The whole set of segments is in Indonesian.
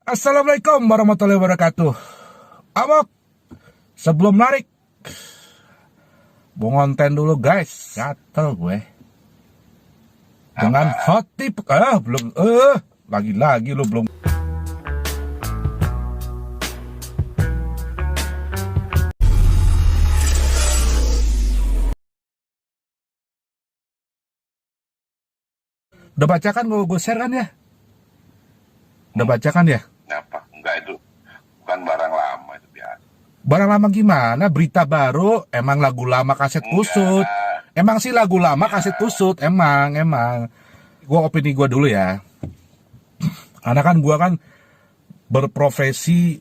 Assalamualaikum warahmatullahi wabarakatuh. Amok, sebelum narik, mau ngonten dulu guys. Gatel gue. Dengan hot tip, belum, lagi-lagi lu belum. Udah baca kan gue share kan ya? Udah baca kan ya? Kenapa? Enggak, itu bukan barang lama, itu biasa. Barang lama gimana? Berita baru, emang lagu lama kaset kusut. Enggak. Emang sih lagu lama Ya. kaset kusut, emang. Gue opini gue dulu ya. Karena kan gue kan berprofesi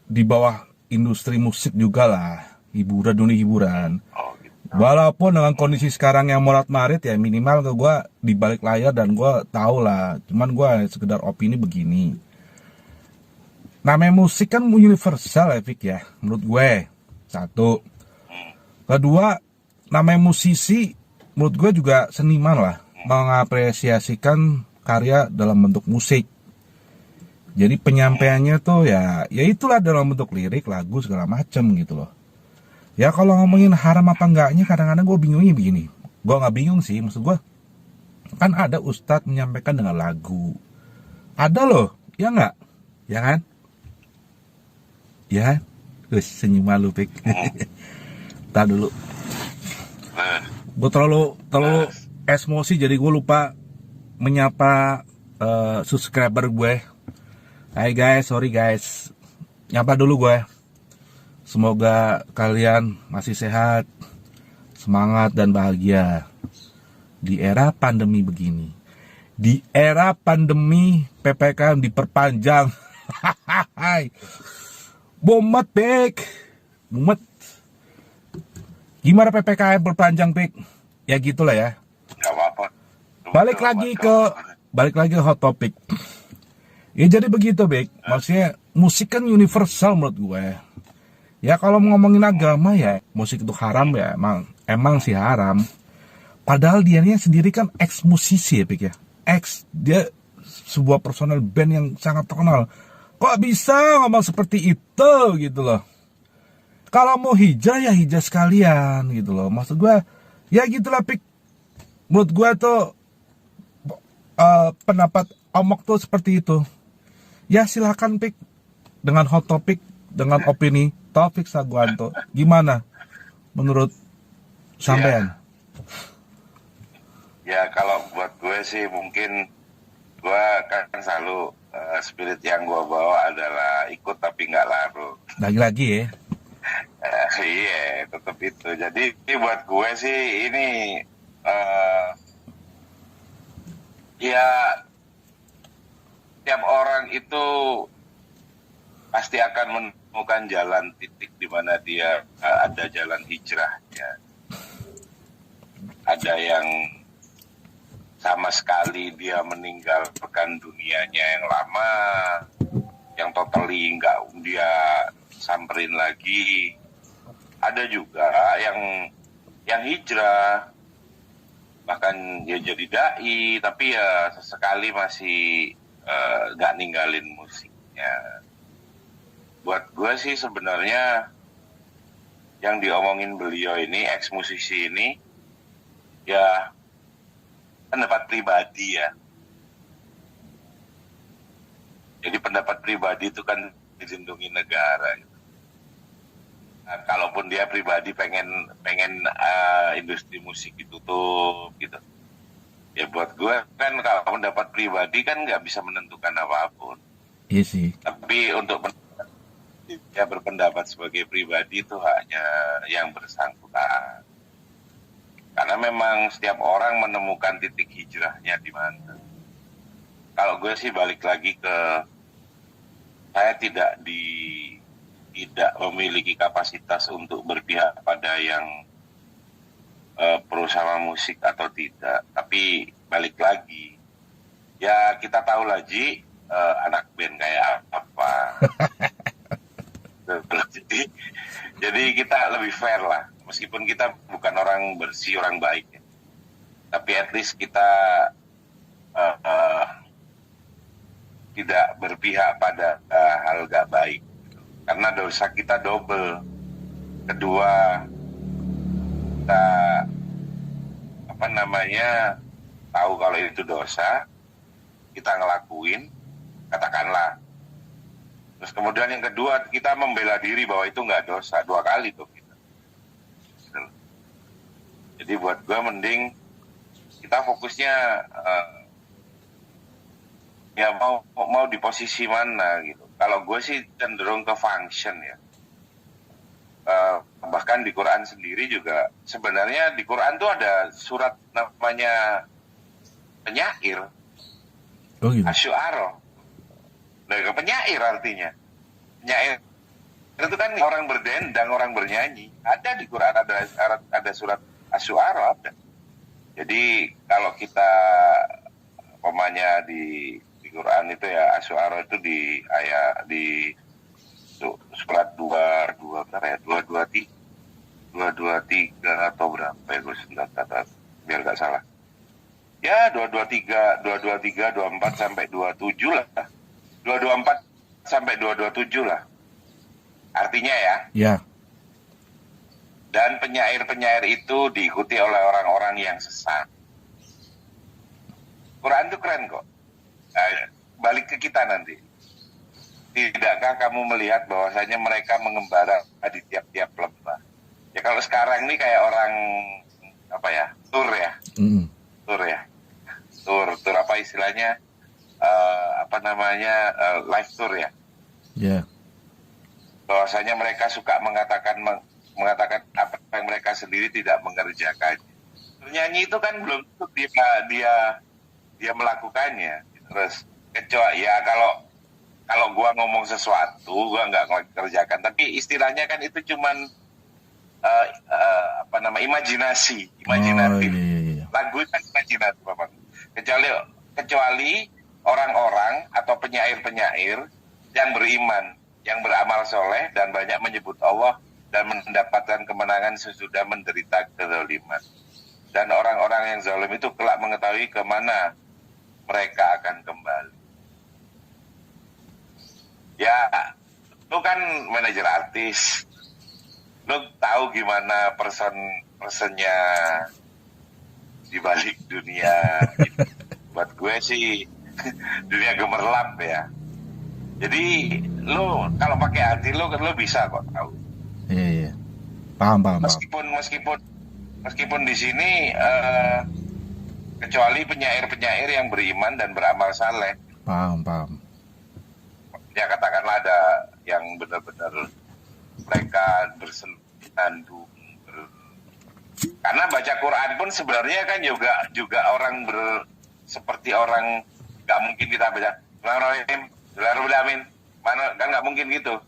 di bawah industri musik juga lah. Dunia hiburan. Oh gitu. Walaupun dengan kondisi sekarang yang morat-marit ya, minimal ke gue di balik layar dan gue tahu lah. Cuman gue sekedar opini begini. Namanya musik kan universal ya, Fik ya. Menurut gue. Satu. Kedua, namanya musisi, menurut gue juga seniman lah. Mengapresiasikan karya dalam bentuk musik. Jadi penyampaiannya tuh ya itulah dalam bentuk lirik, lagu, segala macem gitu loh. Ya kalau ngomongin haram apa enggaknya, kadang-kadang gue bingungnya begini. Gue nggak bingung sih, maksud gue kan ada ustadz menyampaikan dengan lagu. Ada loh, ya nggak? Ya kan? Ya, terus senyum malu pik. Tar dulu. Gue terlalu emosi jadi gue lupa menyapa subscriber gue. Hai guys, sorry guys. Nyapa dulu gue. Semoga kalian masih sehat, semangat dan bahagia di era pandemi begini. Di era pandemi PPKM diperpanjang. Bomet, Pik. Bomet. Gimana PPKM berpanjang, Pik? Ya gitulah ya. Enggak apa-apa. Balik lagi ke hot topic. Ya jadi begitu, Pik. Maksudnya musik kan universal menurut gue. Ya kalau ngomongin agama ya, musik itu haram ya, emang sih haram. Padahal dianya sendiri kan ex musisi ya, Pik ya. Dia sebuah personal band yang sangat terkenal. Kok bisa ngomong seperti itu gitu loh. Kalau mau hijrah ya hijrah sekalian gitu loh. Maksud gue ya gitulah, Pik. Menurut gue tuh pendapat Omok tuh seperti itu. Ya silakan, Pik. Dengan hot topic, dengan opini Taufik Saguanto. Gimana menurut sampean? Ya kalau buat gue sih mungkin gue kan selalu spirit yang gue bawa adalah ikut tapi nggak larut. Lagi-lagi ya. Iya, tetap itu. Jadi buat gue sih ini ya tiap orang itu pasti akan menemukan jalan titik di mana dia ada jalan hijrahnya. Ada yang sama sekali dia meninggalkan dunianya yang lama, yang totally nggak dia samperin lagi. Ada juga yang hijrah, bahkan dia jadi dai, tapi ya sesekali masih nggak ninggalin musiknya. Buat gue sih sebenarnya yang diomongin beliau ini, ex musisi ini, ya pendapat pribadi ya. Jadi pendapat pribadi itu kan dilindungi negara. Gitu. Nah, kalaupun dia pribadi pengen industri musik ditutup gitu. Ya buat gue kan kalau pendapat pribadi kan nggak bisa menentukan apapun. Iya sih. Tapi untuk ya berpendapat sebagai pribadi itu hanya yang bersangkutan. Karena memang setiap orang menemukan titik hijrahnya di mana. Kalau gue sih balik lagi ke saya tidak memiliki kapasitas untuk berpihak pada yang pro sama musik atau tidak. Tapi balik lagi, ya kita tahu lah Ji, anak band kayak apa. Jadi kita lebih fair lah, meskipun kita bukan orang bersih, orang baik ya. Tapi at least kita tidak berpihak pada hal gak baik. Karena dosa kita double. Kedua, kita tahu kalau itu dosa, kita ngelakuin, katakanlah. Terus kemudian yang kedua, kita membela diri bahwa itu nggak dosa, 2 kali tuh kita. Gitu. Jadi buat gue mending kita fokusnya ya mau di posisi mana gitu. Kalau gue sih cenderung ke function ya. Bahkan di Quran sendiri juga sebenarnya di Quran tuh ada surat namanya penyair, asy'ara. Nah, penyair artinya penyair itu kan orang berdendang, orang bernyanyi. Ada di Quran, ada surat asy'ara ada. Jadi kalau kita pemanya di Quran itu ya asy'ara itu di ayat di surat 223 atau berapa ya, gue sebentar biar gak salah. Ya 223, 24 sampai 27 lah. 224 sampai 227 lah. Artinya ya. Ya. Dan penyair-penyair itu diikuti oleh orang-orang yang sesat. Quran itu keren kok. Balik ke kita nanti. Tidakkah kamu melihat bahwasanya mereka mengembara di tiap-tiap lembah? Ya kalau sekarang nih kayak orang tur ya. Tur ya. Tur apa istilahnya? Live tour ya. Ya. Bahwasanya mereka suka mengatakan apa yang mereka sendiri tidak mengerjakan. Bernyanyi itu kan belum tentu dia melakukannya. Terus kecuali ya kalau gua ngomong sesuatu gua nggak kerjakan, tapi istilahnya kan itu cuman imajinasi. Oh, iya. Lagu kan imajinatif, Bapak. Kecuali orang-orang atau penyair-penyair yang beriman, yang beramal soleh dan banyak menyebut Allah dan mendapatkan kemenangan sesudah menderita kezaliman. Dan orang-orang yang zalim itu kelak mengetahui kemana mereka akan kembali. Ya, lu kan manajer artis, lu tahu gimana personnya di balik dunia. Buat gue sih dunia gemerlap ya. Jadi lu kalau pakai hati lu bisa kok tahu. Iya. Paham. Meskipun di sini kecuali penyair-penyair yang beriman dan beramal saleh. Paham. Ya katakanlah ada yang benar-benar mereka bersenandung. Karena baca Quran pun sebenarnya kan juga orang seperti orang nggak mungkin kita baca Bismillahirrahmanirrahim, mana kan nggak mungkin gitu.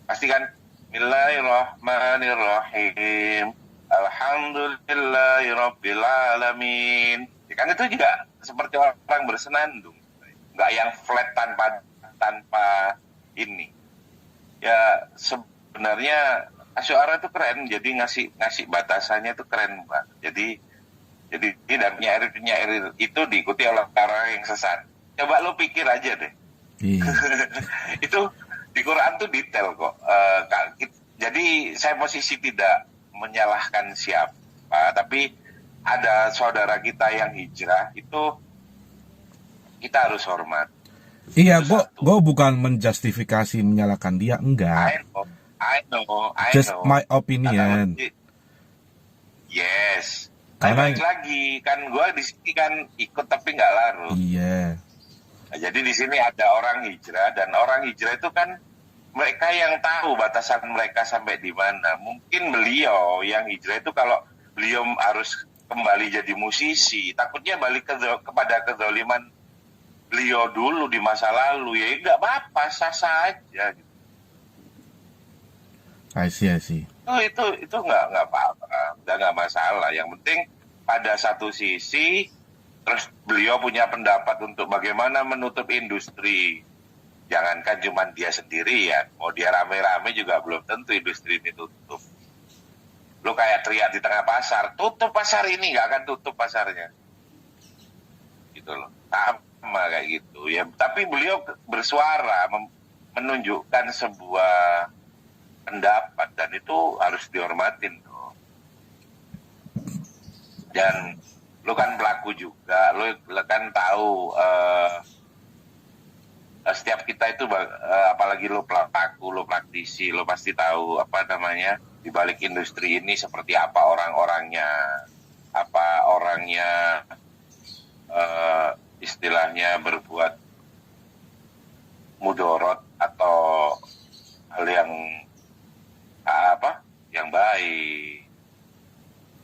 Pasti kan Bismillahirrahmanirrahim. Alhamdulillahirabbil alamin. Ya kan itu juga seperti orang bersenandung. Nggak yang flat tanpa ini. Ya sebenarnya asy'ara itu keren, jadi ngasih batasannya itu keren banget. Jadi dan penyair itu diikuti oleh orang yang sesat. Coba lu pikir aja deh. Iya. Itu di Quran tuh detail kok. Jadi saya posisi tidak menyalahkan siapa, tapi ada saudara kita yang hijrah itu kita harus hormat. Iya, gue bukan menjustifikasi menyalahkan dia, enggak. I know. Just my opinion. Yes. Karena balik lagi kan gue di sini kan ikut tapi nggak larut. Iya. Nah, jadi di sini ada orang hijrah dan orang hijrah itu kan mereka yang tahu batasan mereka sampai di mana. Mungkin beliau yang hijrah itu kalau beliau harus kembali jadi musisi, takutnya balik kepada kezaliman beliau dulu di masa lalu, ya nggak apa-apa, sah-sah aja. Gitu. I see. Itu nggak apa-apa, udah nggak masalah. Yang penting pada satu sisi, terus beliau punya pendapat untuk bagaimana menutup industri. Jangankan cuma dia sendiri ya, mau dia rame-rame juga belum tentu industri ini tutup. Lu kayak teriak di tengah pasar, tutup pasar ini, nggak akan tutup pasarnya. Gitu loh. Sama kayak gitu ya. Tapi beliau bersuara menunjukkan sebuah pendapat dan itu harus dihormatin tuh. Dan lu kan pelaku juga, lu kan tahu setiap kita itu apalagi lu pelaku, lu praktisi, lu pasti tahu apa namanya di balik industri ini seperti apa orang-orangnya, apa orangnya istilahnya berbuat mudorot atau hal yang yang baik,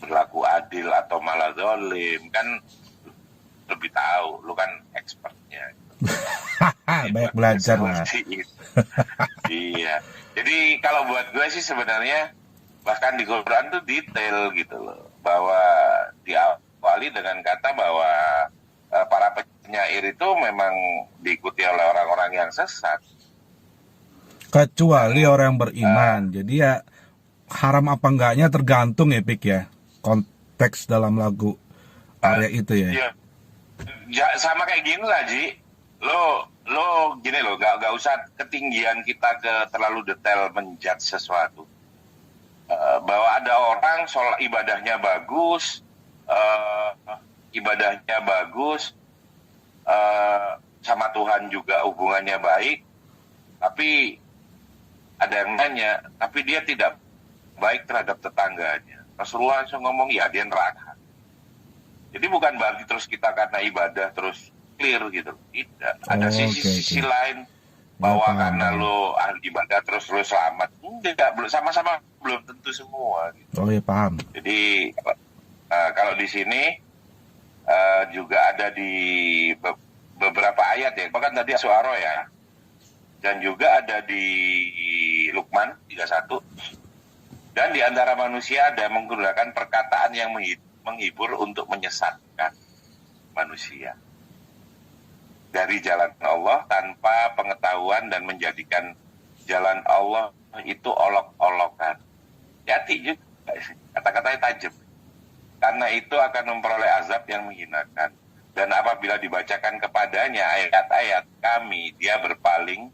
berlaku adil atau malah zalim, kan lebih tahu, lu kan expertnya. Banyak belajar lah. Iya. Jadi kalau buat gue sih sebenarnya bahkan di Quran tuh detail gitu loh, bahwa diawali dengan kata bahwa para penyair itu memang diikuti oleh orang-orang yang sesat. Kecuali orang yang beriman. Jadi ya haram apa enggaknya tergantung ya Pik ya. Konteks dalam lagu area itu ya. Iya. Ya, sama kayak gini lah Ji. Lo gini loh, gak usah ketinggian kita ke terlalu detail menjudge sesuatu. Bahwa ada orang ibadahnya bagus, sama Tuhan juga hubungannya baik, tapi ada yang nanya, tapi dia tidak baik terhadap tetangganya. Rasulullah langsung ngomong, ya dia neraka. Jadi bukan berarti terus kita karena ibadah terus clear gitu. Tidak. Ada sisi lain bahwa karena lo ahli ibadah terus lo selamat. Enggak, sama-sama belum tentu semua. Gitu. Oh iya, paham. Jadi kalau di sini juga ada di beberapa ayat ya. Bahkan tadi Suara ya. Dan juga ada di Luqman 31. Dan di antara manusia ada yang menggunakan perkataan yang menghibur untuk menyesatkan manusia dari jalan Allah tanpa pengetahuan dan menjadikan jalan Allah itu olok-olokan. Hati juga, kata-katanya tajam. Karena itu akan memperoleh azab yang menghinakan. Dan apabila dibacakan kepadanya ayat-ayat kami, dia berpaling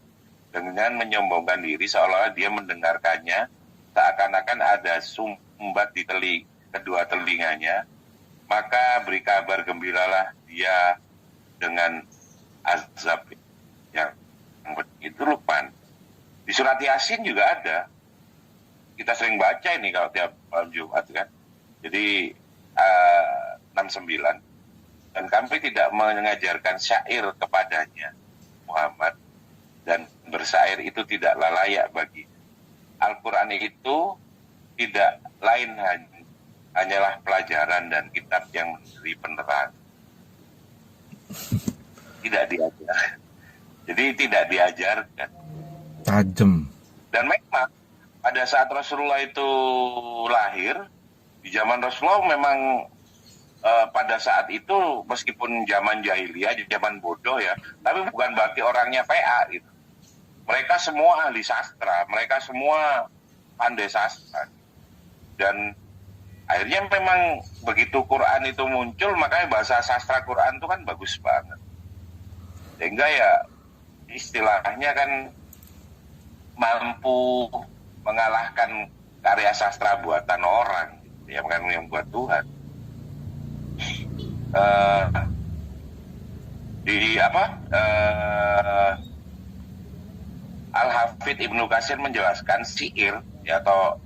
dengan menyombongkan diri seolah-olah dia mendengarkannya, seakan-akan ada sumbat di kedua telinganya, maka beri kabar gembiralah dia dengan azab yang itu. Luqman. Di surat Yasin juga ada. Kita sering baca ini kalau tiap malam Jumat kan. Jadi 69. Dan kami tidak mengajarkan syair kepadanya Muhammad, dan bersair itu tidaklah layak bagi. Al-Quran itu tidak lain hanyalah pelajaran dan kitab yang memberi penerang. Tidak diajar. Jadi tidak diajarkan. Tajam. Dan memang pada saat Rasulullah itu lahir, di zaman Rasulullah memang pada saat itu meskipun zaman jahiliyah, zaman bodoh ya, tapi bukan berarti orangnya PA gitu. Mereka semua ahli sastra, mereka semua pandai sastra. Dan akhirnya memang begitu Quran itu muncul, makanya bahasa sastra Quran itu kan bagus banget. Sehingga ya istilahnya kan mampu mengalahkan karya sastra buatan orang, ya bukan yang buat Tuhan. Al-Hafidh Ibnu Katsir menjelaskan syair ya, atau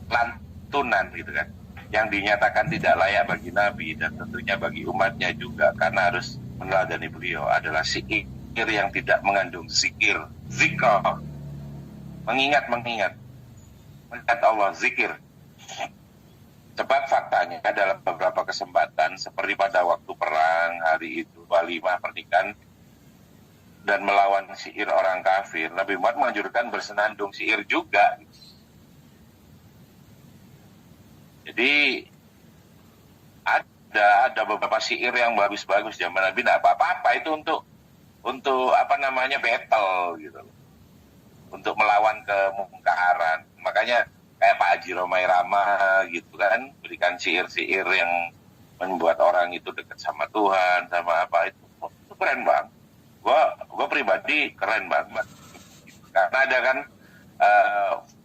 lantunan gitu kan, yang dinyatakan tidak layak bagi Nabi dan tentunya bagi umatnya juga karena harus meneladani beliau adalah syair yang tidak mengandung zikr, mengingat Allah, zikir. Sebab faktanya dalam beberapa kesempatan seperti pada waktu perang, hari itu, walimah pernikahan, dan melawan syair orang kafir, Nabi Muhammad menganjurkan bersenandung syair juga. Jadi ada beberapa syair yang bagus-bagus zaman Nabi, tidak apa-apa itu untuk battle gitu, untuk melawan kemungkaran. Makanya kayak Pak Haji Romai Rama gitu kan, berikan syair-syair yang membuat orang itu dekat sama Tuhan, sama apa itu keren bang. Gua pribadi keren banget. Karena ada kan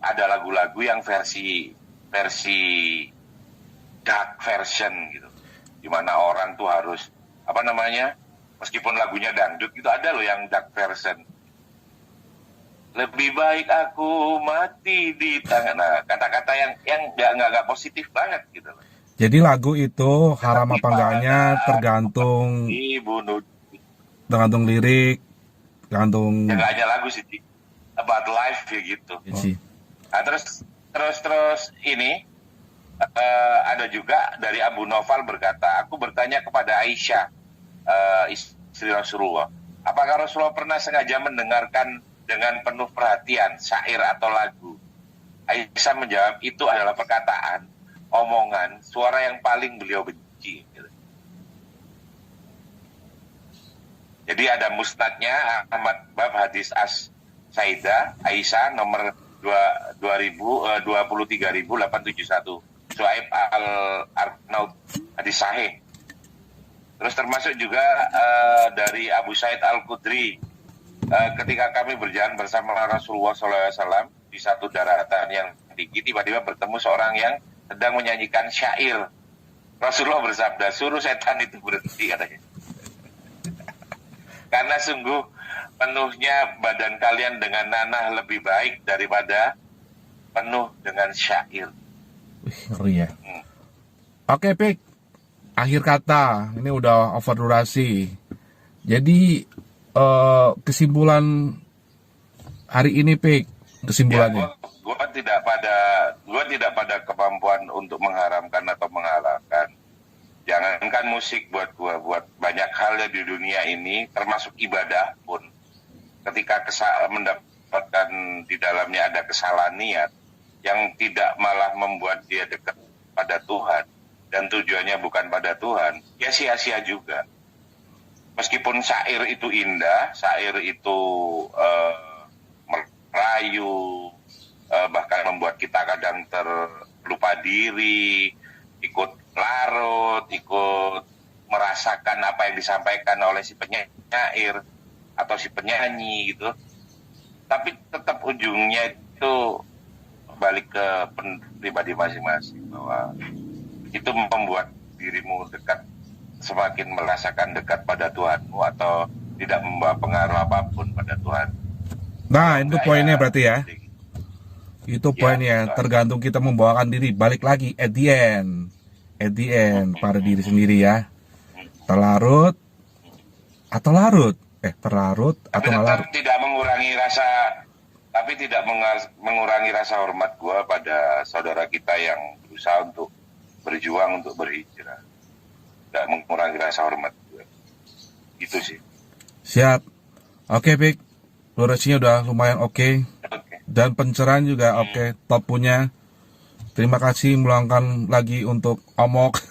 ada lagu-lagu yang versi dark version gitu, dimana orang tuh harus apa namanya, meskipun lagunya dangdut gitu, ada loh yang dark version. Lebih baik aku mati di tangan. Nah, kata-kata yang nggak positif banget gitu loh. Jadi lagu itu haram apa enggaknya tergantung dibunuh, lirik, tergantung. Ya nggak hanya lagu sih, about life ya gitu. Nah, terus ini ada juga dari Abu Noval berkata, aku bertanya kepada Aisyah, istri Rasulullah, apakah Rasulullah pernah sengaja mendengarkan dengan penuh perhatian syair atau lagu? Aisyah menjawab, itu adalah perkataan, omongan, suara yang paling beliau benci. Jadi ada musnadnya Ahmad bab hadis As-Saidah Aisyah nomor 23.871, Suhaib Al-Arnaud, hadis sahih. Terus termasuk juga dari Abu Sa'id Al-Khudri, ketika kami berjalan bersama Rasulullah SAW di satu daratan yang tinggi, tiba-tiba bertemu seorang yang sedang menyanyikan syair. Rasulullah bersabda, suruh setan itu berhenti, katanya. Karena sungguh penuhnya badan kalian dengan nanah lebih baik daripada penuh dengan syair. Ngeri ya. Oke, Pik. Akhir kata, ini udah over durasi. Jadi kesimpulan hari ini, Pik, kesimpulannya. Ya, gua tidak pada kemampuan untuk mengharamkan atau menghalalkan. Jangankan musik buat banyak hal ya di dunia ini, termasuk ibadah pun. Ketika mendapatkan di dalamnya ada kesalahan niat yang tidak malah membuat dia dekat pada Tuhan dan tujuannya bukan pada Tuhan, ya sia-sia juga. Meskipun syair itu indah, syair itu merayu, bahkan membuat kita kadang terlupa diri, ikut larut, ikut merasakan apa yang disampaikan oleh si penyair atau si penyanyi gitu. Tapi tetap ujungnya itu balik ke pribadi masing-masing, bahwa itu membuat dirimu dekat, semakin merasakan dekat pada Tuhanmu atau tidak membawa pengaruh apapun pada Tuhan. Nah, itu poinnya berarti ya. Itu poinnya, tergantung kita membawakan diri. Balik lagi, at the end, pada diri sendiri ya. Terlarut atau larut? Terlarut atau larut? Tidak mengurangi rasa hormat gue pada saudara kita yang berusaha untuk berjuang untuk berhijrah. Tidak mengurangi rasa hormat gue. Gitu sih. Siap. Oke, Pik. Durasinya udah lumayan oke. Dan pencerahan juga oke. Top punya. Terima kasih meluangkan lagi untuk Omok.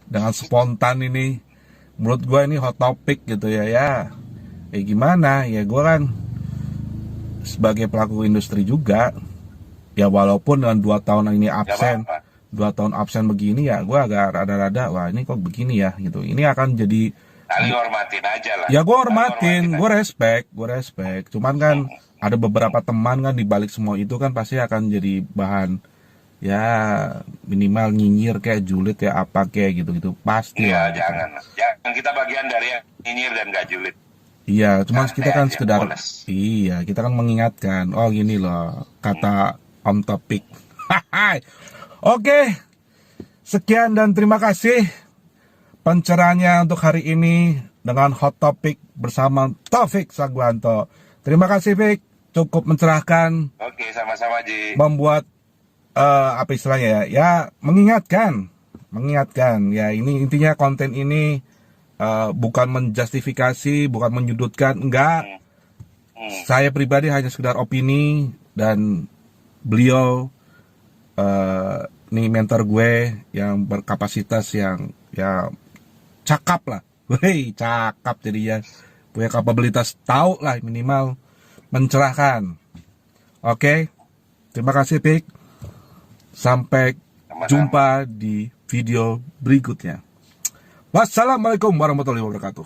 Dengan spontan ini. Menurut gue ini hot topic gitu ya. Gimana? Ya gue kan sebagai pelaku industri juga. Ya walaupun dengan 2 tahun ini absen. 2 tahun absen begini ya gue agak rada-rada, wah ini kok begini ya gitu. Ini akan jadi, saling hormatin aja lah. ya gue hormatin, gue respect. Cuman kan ada beberapa teman kan di balik semua itu kan pasti akan jadi bahan, ya minimal nyinyir kayak julid ya apa kayak gitu pasti. Iya, jangan kita bagian dari yang nyinyir dan gak julid. Iya, cuman kita kan sekedar kita kan mengingatkan, oh gini loh kata on topic. Oke, sekian dan terima kasih pencerahannya untuk hari ini dengan hot topic bersama Taufik Sagwanto. Terima kasih, Fik, cukup mencerahkan. Oke, sama-sama, Ji. Membuat apa istilahnya ya mengingatkan ya, ini intinya konten ini bukan menjustifikasi, bukan menyudutkan, enggak. Saya pribadi hanya sekedar opini, dan beliau nih mentor gue yang berkapasitas yang ya cakap lah, cakap jadinya, punya kapabilitas tahu lah minimal mencerahkan. Oke, terima kasih, Pik. Sampai jumpa di video berikutnya. Wassalamualaikum warahmatullahi wabarakatuh.